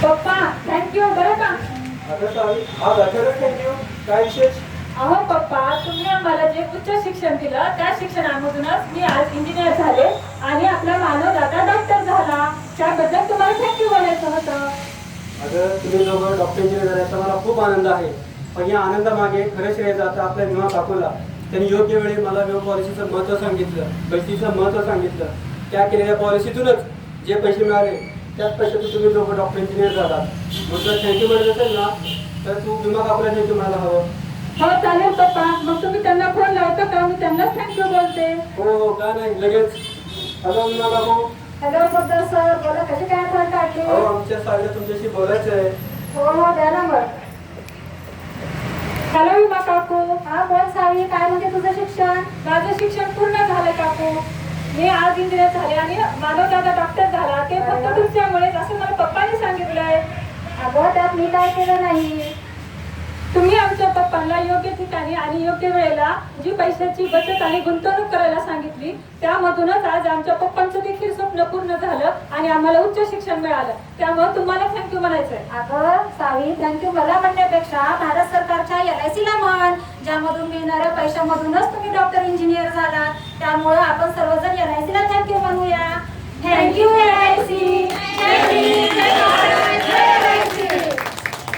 पप्पा थँक्यू बरं का. अगं सावी, आज अचानक थँक्यू. काय विशेष? अहो पप्पा, तुम्ही आम्हाला जे उच्च शिक्षण दिलं त्या शिक्षणामधूनच मी आज इंजिनियर झाले आणि आपला मानव दाता डॉक्टर झाला. त्याबद्दल तुम्हाला थँक्यू बोलायचं होतं. अगं तुम्ही दोघं डॉक्टर इंजिनियर झाल्याचा मला खूप आनंद आहे. पण या आनंदामागे खरं श्रेय जातं आपल्या विमा काकूला. त्यांनी योग्य वेळी मला विमा पॉलिसीचं महत्त्व सांगितलं, पैशाचं महत्त्व सांगितलं. त्या केलेल्या पॉलिसीतूनच जे पैसे मिळाले त्याच पैशातून तुम्ही दोघं डॉक्टर इंजिनियर झालात. मग जर थँक्यू म्हणत असेल ना तर तू विमा काकूला थँक्यू म्हणायला हवं. हो चालेल पप्पा, मग तुम्ही त्यांना फोन लावता का? मी त्यांनाच थँक्यू बोलते. हो हो, का नाही, लगेच. हॅलो विमा काकू. हॅलो डॉक्टर सर, बोला कशी काय आठवण काढली? हो, आमच्या सावीला तुमच्याशी बोलायचं आहे. हो हो द्या ना मग. हॅलो विमा काकू. हा बोल सावी, काय म्हणते तुझं शिक्षण? माझं शिक्षण पूर्ण झालं काकू. मी आज इंजिनियर झाले आणि मानव दादा डॉक्टर झाला. ते फक्त तुमच्यामुळेच असं मला पप्पांनी सांगितलंय. अगं त्यात मी काय केलं नाही. तुम्ही आमच्या पप्पांना योग्य ठिकाणी आणि योग्य वेळेला जी पैशाची बचत आणि गुंतवणूक करायला सांगितली त्यामधूनच आज आमच्या पप्पांचं देखील स्वप्न पूर्ण झालं आणि आम्हाला उच्च शिक्षण मिळालं. त्यामुळे तुम्हाला थँक्यू म्हणायचंय. अगं सावी, थँक्यू मला म्हणण्यापेक्षा भारत सरकारच्या LIC ला म्हण, ज्यामधून मिळणाऱ्या पैशामधूनच तुम्ही डॉक्टर इंजिनियर झालात. त्यामुळे आपण सर्वजण LIC ला थँक्यू म्हणूया. Thank you LIC.